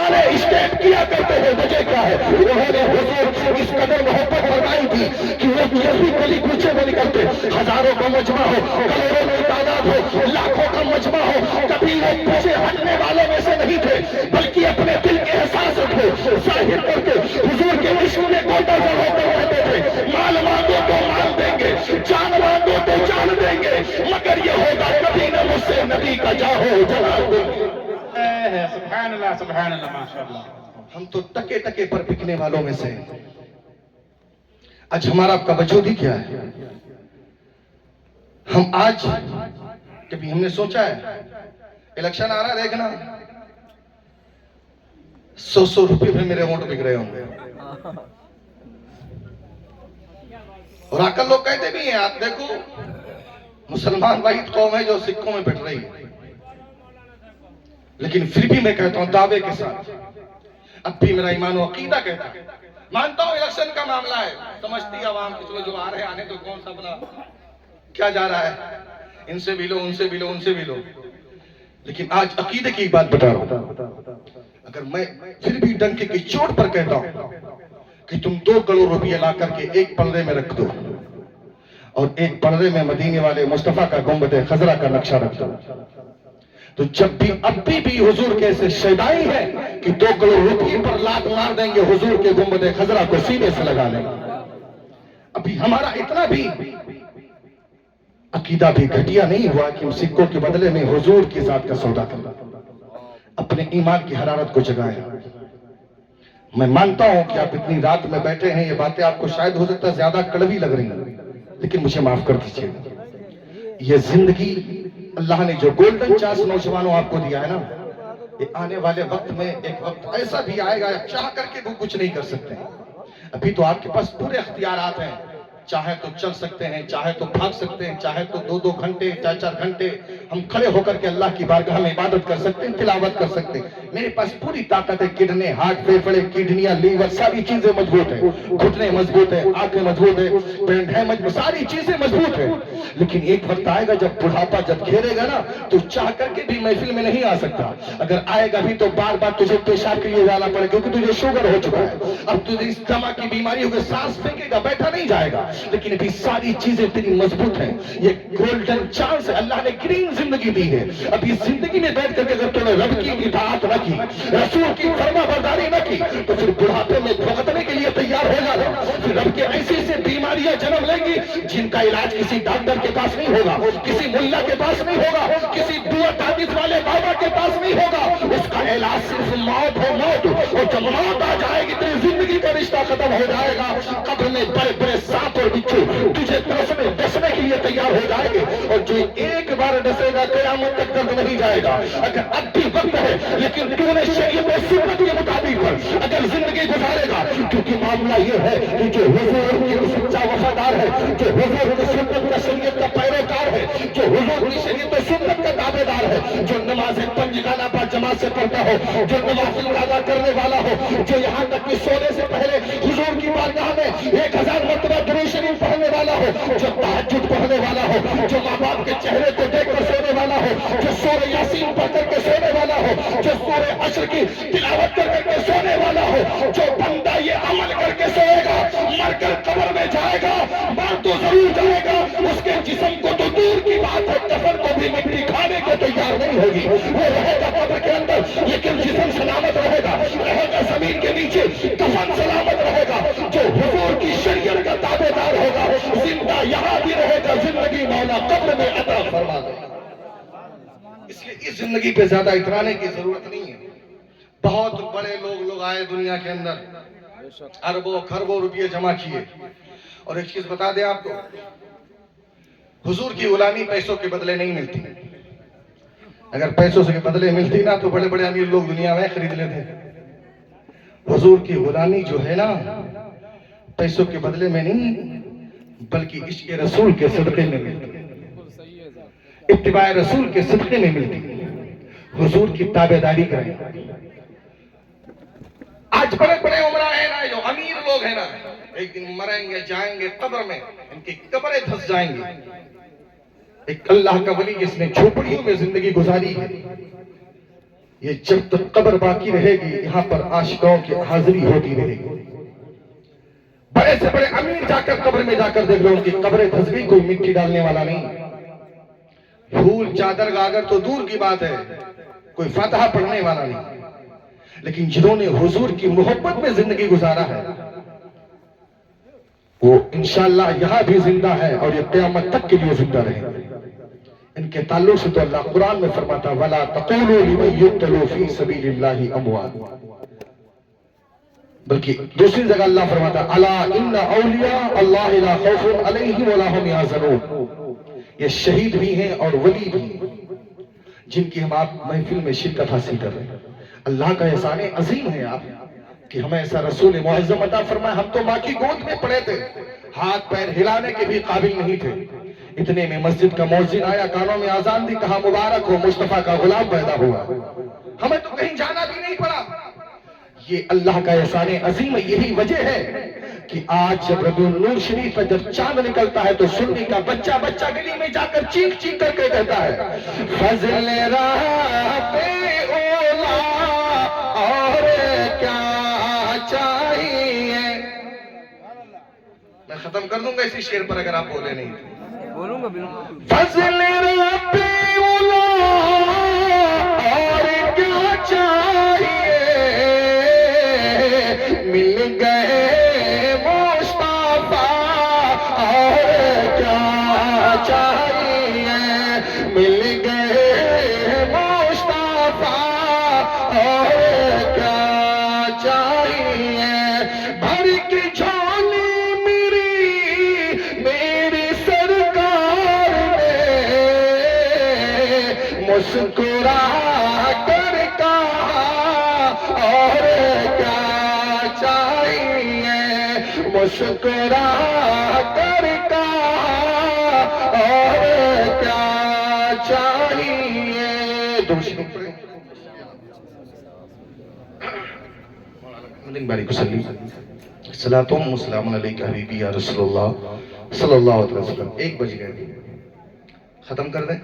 والے اسٹیپ کیا کرتے ہیں، وجہ کیا ہے؟ انہوں نے حضور اس قدر محبت فرمائی تھی کہ وہ جیسی گلی کوچے میں نکلتے، ہزاروں کا مجمع ہو، کروڑوں کی تعداد ہو، لاکھوں کا مجمع ہو، کبھی وہ پیچھے ہٹنے والوں میں سے نہیں تھے، بلکہ اپنے دل کے احساس کو ظاہر کر کے حضور کے عشق میں گوتا ہو کر رہتے تھے۔ مال مانگو تو مال دیں گے، جان مانگو تو جان دیں گے، مگر یہ ہوگا کبھی نہ مجھ سے نبی کا جاہو جلال دیں گے۔ سبحان اللہ ماشاءاللہ۔ ہم تو ٹکے ٹکے پر بکنے والوں میں سے ہیں۔ آج ہمارا آپ کا وجود ہی کیا ہے؟ ہم آج کبھی ہم نے سوچا ہے الیکشن آ رہا ہے دیکھنا 100 روپے پہ میرے ووٹ بک رہے ہوں گے، اور آ کر لوگ کہتے بھی ہیں آپ دیکھو مسلمان واحد قوم ہے جو سکھوں میں پٹ رہی ہے، لیکن پھر بھی میں کہتا ہوں دعوے کے ساتھ، اب بھی میرا ایمان و عقیدہ کہتا ہے، مانتا ہوں الیکشن کا معاملہ ہے، سمجھتی عوام کچھ جو آ رہے آنے تو کون سا بنا کیا جا رہا ہے، ان سے بھی لو ان سے بھی لو ان سے بھی لو، لیکن آج عقیدے کی بات بتا رہا ہوں، اگر میں پھر بھی ڈنکے کی چوٹ پر کہتا ہوں کہ تم 2 کروڑ روپیہ لا کر کے ایک پردے میں رکھ دو اور ایک پردے میں مدینے والے مصطفیٰ کا گنبد خضرا کا نقشہ رکھ دو، تو جب بھی اب بھی حضور کے ایسے شیدائی ہیں کہ 2 کروڑ روپیے پر لات مار دیں گے حضور کے گنبد خضرا کو سینے سے لگا لیں گے۔ ابھی ہمارا اتنا بھی عقیدہ بھی گھٹیا نہیں ہوا کہ ہم سکوں کے بدلے میں حضور کی ذات کا سودا کریں، اپنے ایمان کی حرارت کو جگائیں۔ میں مانتا ہوں کہ آپ اتنی رات میں بیٹھے ہیں، یہ باتیں آپ کو شاید ہو سکتا ہے زیادہ کڑوی لگ رہی ہیں، لیکن مجھے معاف کر دیجیے، یہ زندگی اللہ نے جو گولڈن چانس نوجوانوں آپ کو دیا ہے نا، یہ آنے والے وقت میں ایک وقت ایسا بھی آئے گا چاہ کر کے وہ کچھ نہیں کر سکتے۔ ابھی تو آپ کے پاس پورے اختیارات ہیں، چاہے تو چل سکتے ہیں، چاہے تو بھاگ سکتے ہیں، چاہے تو 2 گھنٹے 4 گھنٹے ہم کھڑے ہو کر کے اللہ کی بارگاہ میں عبادت کر سکتے ہیں، تلاوت کر سکتے ہیں۔ میرے پاس پوری طاقت ہے، کڈنے ہارٹ پھیپھڑے کڈنیاں لیور ساری چیزیں مضبوط ہیں، گھٹنے مضبوط ہیں، آنکھیں مضبوط ہیں، پینٹ ہے مضبوط، ساری چیزیں مضبوط ہیں، لیکن ایک وقت آئے گا جب بڑھاپا جب گھیرے گا نا تو چاہ کر کے بھی محفل میں نہیں آ سکتا، اگر آئے گا بھی تو بار بار تجھے پیشاب کے لیے جانا پڑے کیونکہ تجھے شوگر ہو چکا ہے، اب تجھے اس دمہ کی بیماری ہوگی، سانس پھینکے گا بیٹھا نہیں جائے گا، لیکن ابھی ساری چیزیں تیری مضبوط ہیں، یہ گولڈن چانس ہے، اللہ نے گرین زندگی دی ہے۔ ابھی زندگی میں بیٹھ کر کے اگر تو نے رب کی اطاعت نہ کی، رسول کی فرما برداری نہ کی تو پھر بڑھاپے میں بھگتنے کے لیے تیار ہو جانا، پھر رب کے ایسی ایسی بیماریاں جنم لیں گی جن کا علاج کسی ڈاکٹر کے پاس نہیں ہوگا، کسی ملا کے پاس نہیں ہوگا، کسی دعا تعویذ والے بابا کے پاس نہیں ہوگا، اس کا علاج صرف موت ہے، موت، اور جب موت آ جائے گی تیری زندگی کا رشتہ ختم ہو جائے گا، قبر میں بڑے بڑے سانپ اور بچھو تجھے ڈسنے کے لیے تیار ہو جائے گے، اور جو ایک بار ڈسے گا قیامت تک درد نہیں جائے گا۔ اگر اب بھی وقت ہے لیکن تو نے شریعت و سنت کے مطابق اگر زندگی گزارے گا، کیونکہ معاملہ یہ ہے کہ جو حضور کی سچا وفادار ہے، جو حضور کی سنت کا شریعت کا پیروکار ہے، جو حضور کی شریعت و سنت کا دعوے دار ہے، جو نماز پنجگانہ پر جماعت سے پڑھتا ہو، جو نوافل ادا کرنے والا ہو، جو یہاں تک کہ سونے سے پہلے حضور کی بارگاہ میں 1000 مرتبہ درود شریف پڑھنے والا ہو، جو تہجد پڑھنے والا ہو، جو ماں باپ کے چہرے کو دیکھ کر سونے والا ہو، جو سورہ یاسین پڑھ کر کے سونے والا ہو، جو سورہ عشر کی تلاوت کر کے سونے والا ہو، جو بندہ یہ عمل کر کے سوئے گا مر کر قبر میں جائے گا، مر تو ضرور جائے گا، اس کے جسم کو تو دور کی بات ہے کفن کو بھی مٹی کھانے کو تیار نہیں ہوگی، وہ رہے گا قبر کے اندر لیکن جسم سلامت رہے گا زمین کے نیچے، کفن سلامت رہے گا، جو حضور کی شریعت کا تابع دار ہوگا زندہ یہاں بھی رہے گا، زندگی مولا قبر میں عطا فرما دے۔ اس لیے اس زندگی پہ زیادہ اترانے کی ضرورت نہیں ہے۔ بہت بڑے لوگ آئے دنیا کے اندر، اربوں خربوں روپیے جمع کیے، اور ایک چیز بتا دیں آپ کو، حضور کی غلامی پیسوں کے بدلے نہیں ملتی، اگر پیسوں سے بدلے ملتی نا تو بڑے بڑے امیر لوگ دنیا میں خرید لیتے، حضور کی غلامی جو ہے نا پیسوں کے بدلے میں نہیں بلکہ عشق رسول کے صدقے میں ملتی، اتباع رسول کے صدقے میں ملتی، حضور کی تابعداری کریں۔ آج بڑے بڑے عمرہ ہیں نا، جو امیر لوگ ہیں نا، ایک دن مریں گے جائیں گے قبر میں، ان کی قبریں دھس جائیں گی۔ ایک اللہ کا ولی جس نے جھوپڑیوں میں زندگی گزاری ہے، یہ جب تک قبر باقی رہے گی یہاں پر عاشقوں کی حاضری ہوتی رہے گی. بڑے سے بڑے امیر جا کر قبر میں جا کر دیکھ لو ان کی قبریں دھس گئی، کوئی مٹی ڈالنے والا نہیں. پھول چادر گاگر تو دور کی بات ہے، کوئی فاتحہ پڑھنے والا نہیں. لیکن جنہوں نے حضور کی محبت میں زندگی گزارا ہے وہ انشاءاللہ یہاں بھی زندہ ہے اور یہ قیامت تک کے لیے زندہ رہیں گے. ان کے تعلق سے تو اللہ قرآن میں فرماتا وَلَا تَقُولُوا لِمَن يُقْتَلُ فِي سَبِيلِ اللَّهِ أَمْوَاتٌ، بلکہ دوسری جگہ اللہ فرماتا أَلَا إِنَّ أَوْلِيَاءَ اللَّهِ لَا خَوْفٌ عَلَيْهِمْ وَلَا هُمْ يَحْزَنُونَ. یہ شہید بھی ہیں اور ولی بھی ہیں جن کی ہم آپ محفل میں شرکت حاصل کر رہے ہیں. اللہ کا احسان عظیم ہے آپ کہ ہمیں ایسا رسول معظم عطا فرمائے. ہم تو ماں کی گود میں پڑے تھے، ہاتھ پیر ہلانے کے بھی قابل نہیں تھے. اتنے میں مسجد کا مؤذن آیا، کانوں میں آذان دی، کہا مبارک ہو مصطفیٰ کا غلام پیدا ہوا. ہمیں تو کہیں جانا بھی نہیں پڑا. یہ اللہ کا احسان عظیم ہے. یہی وجہ ہے کہ آج جب ربیع النور شریف میں جب چاند نکلتا ہے تو سنی کا بچہ بچہ گلی میں جا کر چیخ چیخ کر کے کہتا ہے فضل رب اولا اور کیا چاہیے. میں ختم کر دوں گا اسی شعر پر اگر آپ بولے نہیں. بولوں گا بالکل. فضل رب اولا اور کیا چاہیے، مل گئے مصطفیٰ اور کیا چاہیے، مل گئے مصطفیٰ اور کیا چاہیے. بھر کی جھولی میری سرکار نے مسکرا کر کہا اور کیا چاہیے، مسکرا کر کہا اور کیا چاہیے. بارک وسلم صلاۃ و سلام علیک حبیبی یا رسول اللہ صلی اللہ علیہ وسلم. 1 بج گئے، ختم کر دیں.